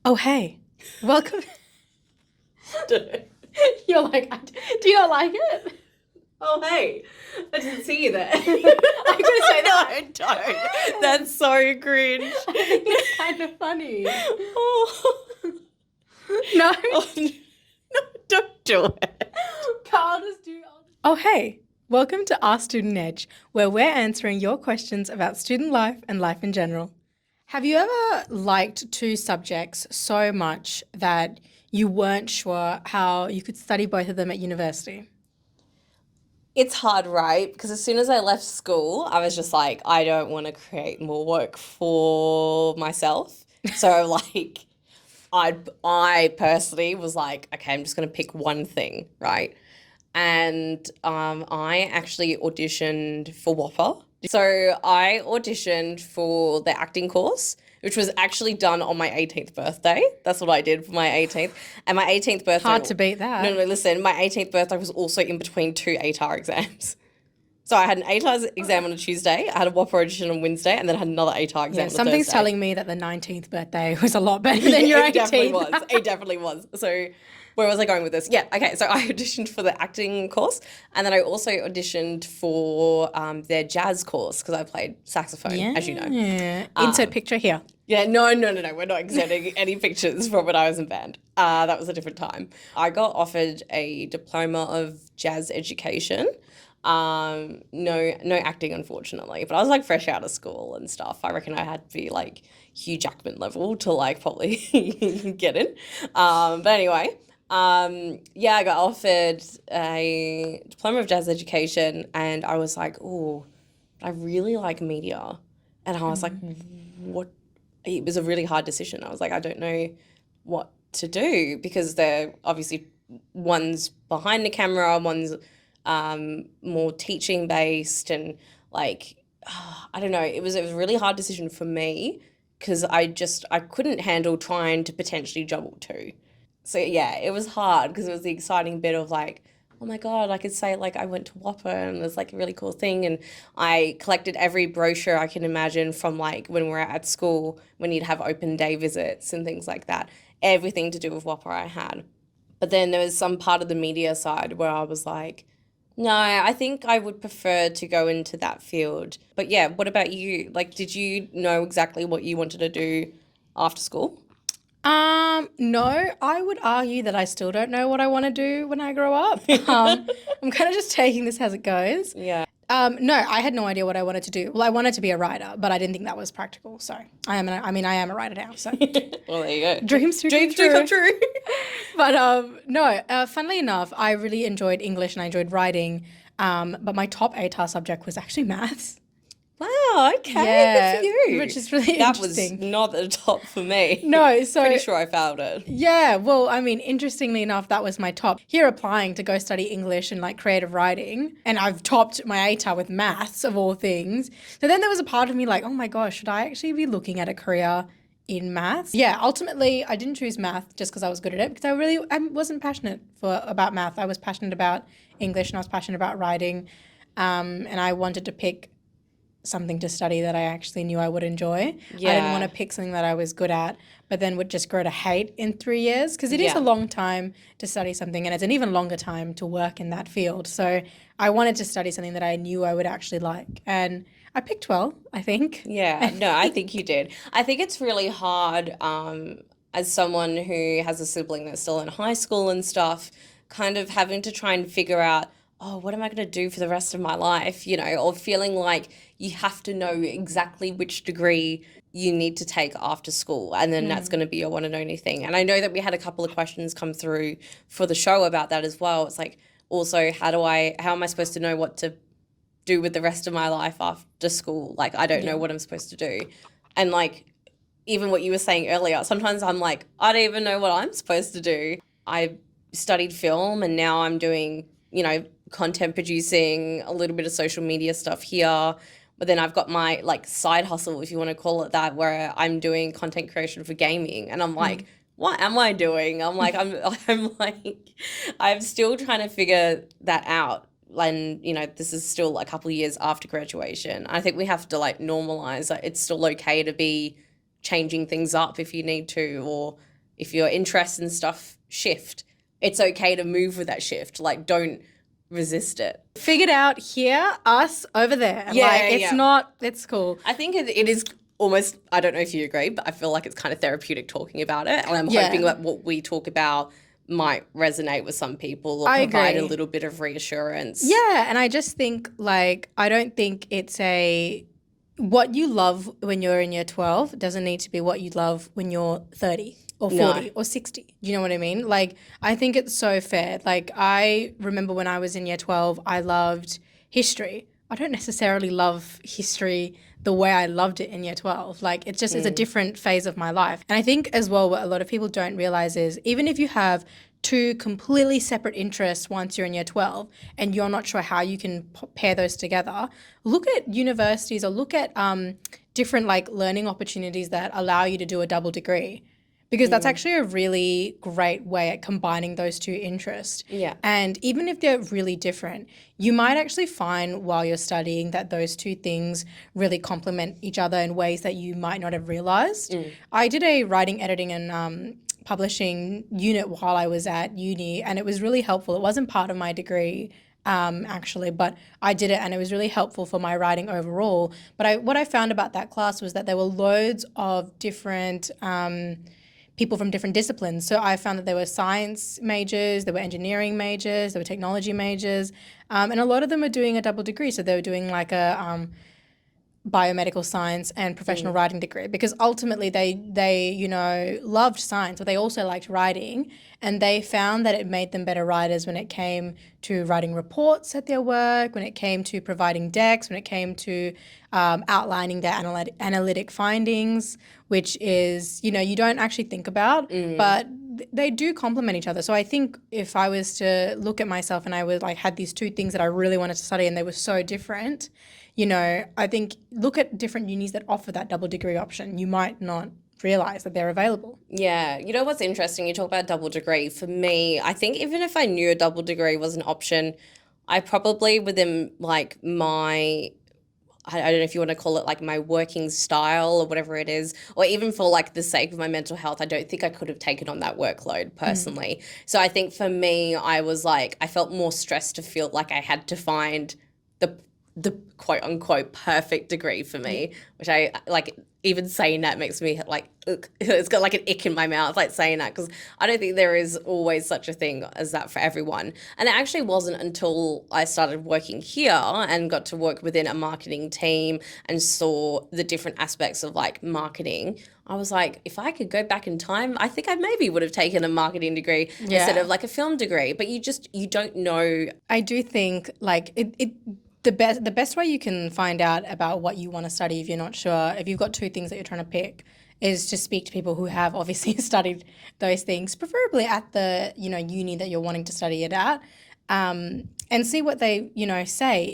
Oh, hey, welcome. Oh, You're like, do you not like it? hey. I didn't see you there. I'm going to say that. No, don't. That's so cringe. I think it's kind of funny. Oh, No, oh, no, don't do it. I'll just do. Oh, hey, welcome to Our Student Edge, where we're answering your questions about student life and life in general. Have you ever liked two subjects so much that you weren't sure how you could study both of them at university? It's hard, right? Because as soon as I left school, I was just like, I don't want to create more work for myself. So I personally was like, okay, I'm just gonna pick one thing, right? And I actually auditioned for WAPA. So I auditioned for the acting course, which was actually done on my 18th birthday. That's what I did for my 18th. And my 18th birthday. Hard to beat that. No, listen, my 18th birthday was also in between two ATAR exams. So I had an ATAR exam on a Tuesday, I had a WAPA audition on Wednesday, and then I had another ATAR exam Yeah, on a something's Thursday. telling me that the 19th birthday was a lot better than your It definitely 18th. was. It definitely was. So where was I going with this? Yeah, okay. So I auditioned for the acting course, and then I also auditioned for their jazz course because I played saxophone, as you know. Yeah. Insert picture here. Yeah, no. We're not inserting any pictures from when I was in band. That was a different time. I got offered a diploma of jazz education. No acting, unfortunately. But I was like fresh out of school and stuff. I reckon I had to be like Hugh Jackman level to like probably get in. But anyway, yeah, I got offered a diploma of jazz education, and I was like, oh, I really like media, and I was like, what? It was a really hard decision. I was like, I don't know what to do because they're obviously one's behind the camera, one's more teaching based, and like I don't know. It was a really hard decision for me because I couldn't handle trying to potentially juggle two. So yeah, it was hard because it was the exciting bit of like, oh my God, I could say like I went to WAPA and it was like a really cool thing. And I collected every brochure I can imagine from like when we were at school, when you'd have open day visits and things like that. Everything to do with WAPA I had. But then there was some part of the media side where I was like, no, I think I would prefer to go into that field. But yeah, what about you? Like, did you know exactly what you wanted to do after school? No, I would argue that I still don't know what I want to do when I grow up. I'm kind of just taking this as it goes. Yeah. No, I had no idea what I wanted to do. Well, I wanted to be a writer, but I didn't think that was practical. So I am a writer now. So Well, there you go. dreams do Dreams come do come true. true. But no, funnily enough, I really enjoyed English and I enjoyed writing. But my top ATAR subject was actually maths. Wow, okay, Yeah, good for you. which is really That was interesting. not at the top for me. No, so Pretty sure I found it. yeah, well, I mean, interestingly enough, that was my top. Here applying to go study English and like creative writing, and I've topped my ATAR with maths of all things. So then there was a part of me like, oh my gosh, should I actually be looking at a career in maths? Yeah, ultimately, I didn't choose math just because I was good at it because I wasn't passionate for about math. I was passionate about English and I was passionate about writing, and I wanted to pick something to study that I actually knew I would enjoy. I didn't want Yeah. to pick something that I was good at, but then would just grow to hate in 3 years because it is a Yeah. long time to study something and it's an even longer time to work in that field. So I wanted to study something that I knew I would actually like. And I picked well, I think. Yeah. No, I think you did. I think it's really hard, as someone who has a sibling that's still in high school and stuff, kind of having to try and figure out, oh, what am I going to do for the rest of my life? Or feeling like you have to know exactly which degree you need to take after school, and then that's going to be your one and only thing. And I know that we had a couple of questions come through for the show about that as well. It's like, also, how am I supposed to know what to do with the rest of my life after school? Like, I don't know Yeah. what I'm supposed to do. And like, even what you were saying earlier, sometimes I'm like, I don't even know what I'm supposed to do. I studied film and now I'm doing, content producing, a little bit of social media stuff here. But then I've got my like side hustle, if you want to call it that, where I'm doing content creation for gaming. And I'm like, what am I doing? I'm like, I'm like, I'm still trying to figure that out. And, this is still a couple of years after graduation. I think we have to like normalize that it's still okay to be changing things up if you need to, or if your interests and stuff shift, it's okay to move with that shift. Like, don't resist it. Figured out here, us over there. Yeah, like it's yeah. not. It's cool. I think it is almost, I don't know if you agree, but I feel like it's kind of therapeutic talking about it. And I'm hoping that what we talk about might resonate with some people or provide a little bit of reassurance. Yeah, and I just think like I don't think it's what you love when you're in year 12 doesn't need to be what you love when you're 30 or 40 or 60. Do you know what I mean? Like I think it's so fair. Like I remember when I was in year 12, I loved history. I don't necessarily love history the way I loved it in year 12. Like it's just it's a different phase of my life. And I think as well what a lot of people don't realize is even if you have two completely separate interests once you're in year 12 and you're not sure how you can pair those together, look at universities or look at different like learning opportunities that allow you to do a double degree. Because that's actually a really great way at combining those two interests. Yeah. And even if they're really different, you might actually find while you're studying that those two things really complement each other in ways that you might not have realized. I did a writing, editing, and publishing unit while I was at uni, and it was really helpful. It wasn't part of my degree, actually, but I did it and it was really helpful for my writing overall. But what I found about that class was that there were loads of different people from different disciplines. So I found that there were science majors, there were engineering majors, there were technology majors, and a lot of them were doing a double degree. So they were doing like a biomedical science and professional writing degree because ultimately they you know loved science but they also liked writing, and they found that it made them better writers when it came to writing reports at their work, when it came to providing decks, when it came to outlining their analytic findings, which is, you know, you don't actually think about, but they do complement each other. So I think if I was to look at myself and I was like had these two things that I really wanted to study and they were so different, you know, I think look at different unis that offer that double degree option. You might not realize that they're available. Yeah. You know what's interesting? You talk about double degree. For me, I think even if I knew a double degree was an option, I probably within like I don't know if you want to call it like my working style or whatever it is, or even for like the sake of my mental health, I don't think I could have taken on that workload personally. So I think for me, I was like, I felt more stressed to feel like I had to find the quote unquote perfect degree for me, which I like even saying that makes me like, ugh. It's got like an ick in my mouth, like saying that, because I don't think there is always such a thing as that for everyone. And it actually wasn't until I started working here and got to work within a marketing team and saw the different aspects of like marketing. I was like, if I could go back in time, I think I maybe would have taken a marketing degree instead of like a film degree. But you don't know. I do think like the best way you can find out about what you want to study if you're not sure, if you've got two things that you're trying to pick, is to speak to people who have obviously studied those things, preferably at the, you know, uni that you're wanting to study it at, and see what they, you know, say.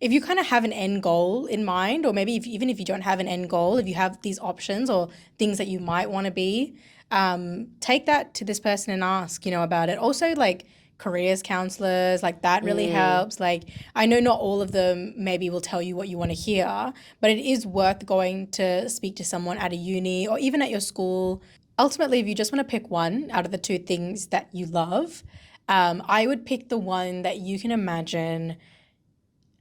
If you kind of have an end goal in mind, or maybe even if you don't have an end goal, if you have these options or things that you might want to be, take that to this person and ask, you know, about it. Also, like, careers counselors, like that really helps. Like I know not all of them maybe will tell you what you want to hear, but it is worth going to speak to someone at a uni or even at your school. Ultimately, if you just want to pick one out of the two things that you love, I would pick the one that you can imagine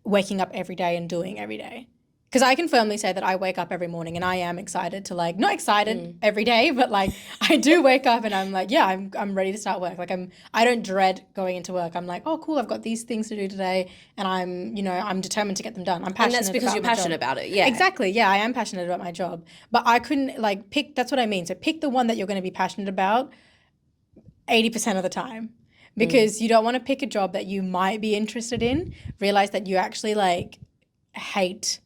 waking up every day and doing every day. Because I can firmly say that I wake up every morning and I am excited to like, not excited every day, but like I do wake up and I'm like, yeah, I'm ready to start work. Like I don't dread going into work. I'm like, oh cool, I've got these things to do today and I'm determined to get them done. I'm passionate. And that's because you're passionate about it. Yeah. Exactly. Yeah, I am passionate about my job. But I couldn't like pick, that's what I mean. So pick the one that you're going to be passionate about 80% of the time. Because you don't want to pick a job that you might be interested in, realize that you actually like hate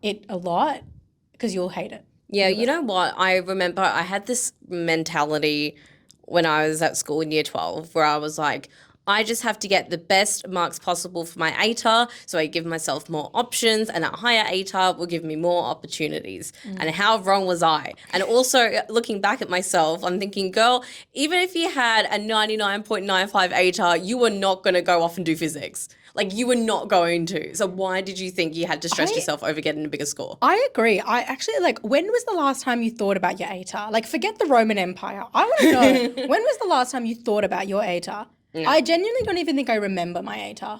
it a lot, because you'll hate it. Yeah, you know what? I remember I had this mentality when I was at school in year 12 where I was like, I just have to get the best marks possible for my ATAR, so I give myself more options, and a higher ATAR will give me more opportunities. And how wrong was I? And also looking back at myself, I'm thinking, girl, even if you had a 99.95 ATAR, you were not going to go off and do physics. Like you were not going to. So why did you think you had to stress I- yourself over getting a bigger score? I agree. I actually like, when was the last time you thought about your ATAR? Like, forget the Roman Empire. I want to know, when was the last time you thought about your ATAR? No. I genuinely don't even think I remember my ATAR.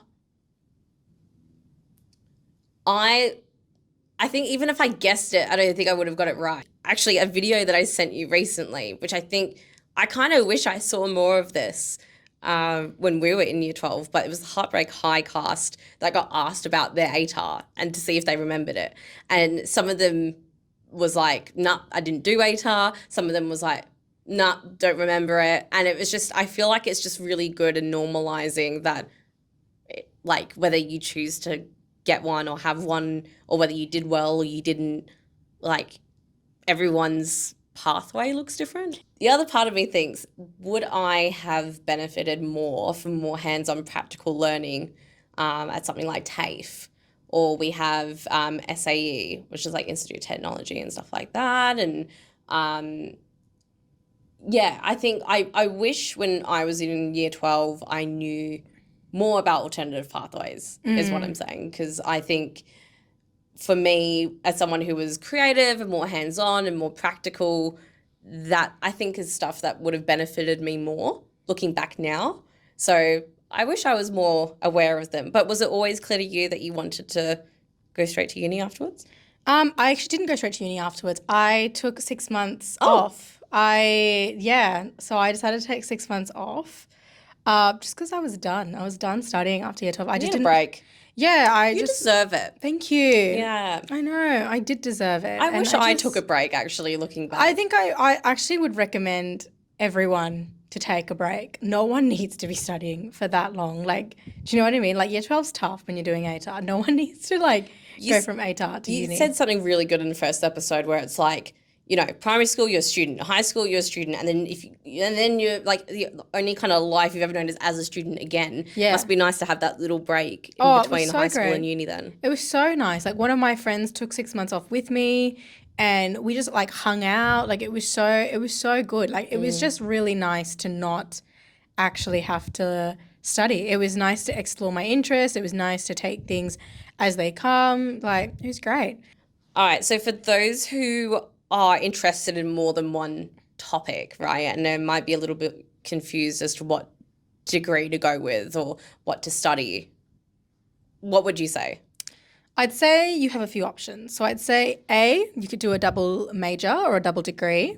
I think even if I guessed it, I don't think I would have got it right. Actually, a video that I sent you recently, which I think I kind of wish I saw more of this when we were in year 12, but it was the Heartbreak High cast that got asked about their ATAR and to see if they remembered it. And some of them was like, nah, I didn't do ATAR. Some of them was like, nah, don't remember it. And it was just, I feel like it's just really good in normalizing that, like, whether you choose to get one or have one, or whether you did well or you didn't, like, everyone's pathway looks different. The other part of me thinks, would I have benefited more from more hands-on practical learning at something like TAFE? Or we have SAE, which is like Institute of Technology and stuff like that. And yeah, I think I wish when I was in year 12, I knew more about alternative pathways, is what I'm saying. Because I think for me, as someone who was creative and more hands-on and more practical, that I think is stuff that would have benefited me more looking back now. So I wish I was more aware of them. But was it always clear to you that you wanted to go straight to uni afterwards? I actually didn't go straight to uni afterwards. I took 6 months off. So I decided to take 6 months off just because I was done. I was done studying after year 12. I You just need a didn't. break. Yeah, You deserve it. Thank you. Yeah. I know. I did deserve it. I And wish I took a break, actually, looking back. I think I actually would recommend everyone to take a break. No one needs to be studying for that long. Like, do you know what I mean? Like, year 12's tough when you're doing ATAR. No one needs to, like, go from ATAR to uni. You said something really good in the first episode where it's like, you know, primary school you're a student, high school you're a student, and then you're like the only kind of life you've ever known is as a student again. Yeah. Must be nice to have that little break in Oh, it was between so high school great. and uni then. It was so nice. Like, one of my friends took 6 months off with me and we just like hung out. Like, it was so good. Like, it was just really nice to not actually have to study. It was nice to explore my interests. It was nice to take things as they come. Like, it was great. All right, so for those who are interested in more than one topic, right, and they might be a little bit confused as to what degree to go with or what to study, what would you say? I'd say you have a few options. So I'd say A, you could do a double major or a double degree.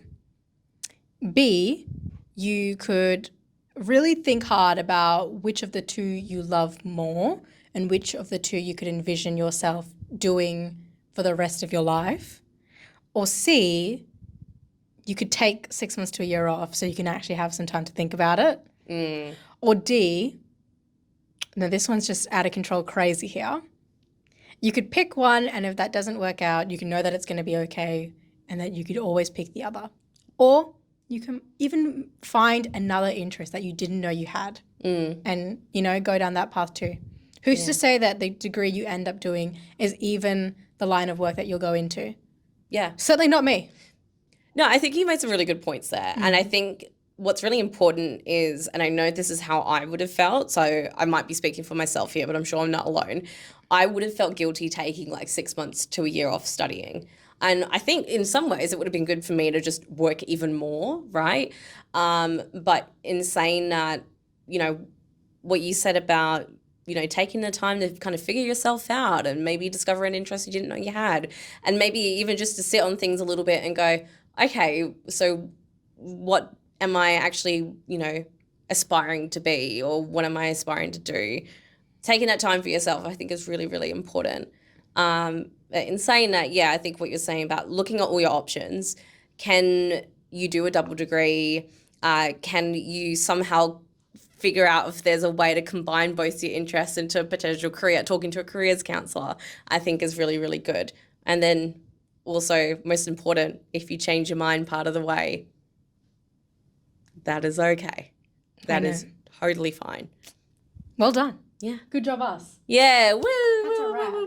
B, you could really think hard about which of the two you love more and which of the two you could envision yourself doing for the rest of your life. Or C, you could take 6 months to a year off so you can actually have some time to think about it. Or D, now this one's just out of control crazy here. You could pick one, and if that doesn't work out, you can know that it's going to be okay and that you could always pick the other. Or you can even find another interest that you didn't know you had and, you know, go down that path too. Who's to say that the degree you end up doing is even the line of work that you'll go into? Yeah. Certainly not me. No, I think you made some really good points there. And I think what's really important is, and I know this is how I would have felt, so I might be speaking for myself here, but I'm sure I'm not alone. I would have felt guilty taking like 6 months to a year off studying. And I think in some ways it would have been good for me to just work even more, right? But in saying that, you know, what you said about, you know, taking the time to kind of figure yourself out and maybe discover an interest you didn't know you had, and maybe even just to sit on things a little bit and go, okay, so what am I actually, you know, aspiring to be, or what am I aspiring to do? Taking that time for yourself, I think, is really, really important. In saying that, yeah, I think what you're saying about looking at all your options, can you do a double degree? Can you somehow figure out if there's a way to combine both your interests into a potential career? Talking to a careers counsellor, I think, is really, really good. And then also, most important, if you change your mind part of the way, that is okay. That is totally fine. Well done. Yeah. Good job, us. Yeah, woo!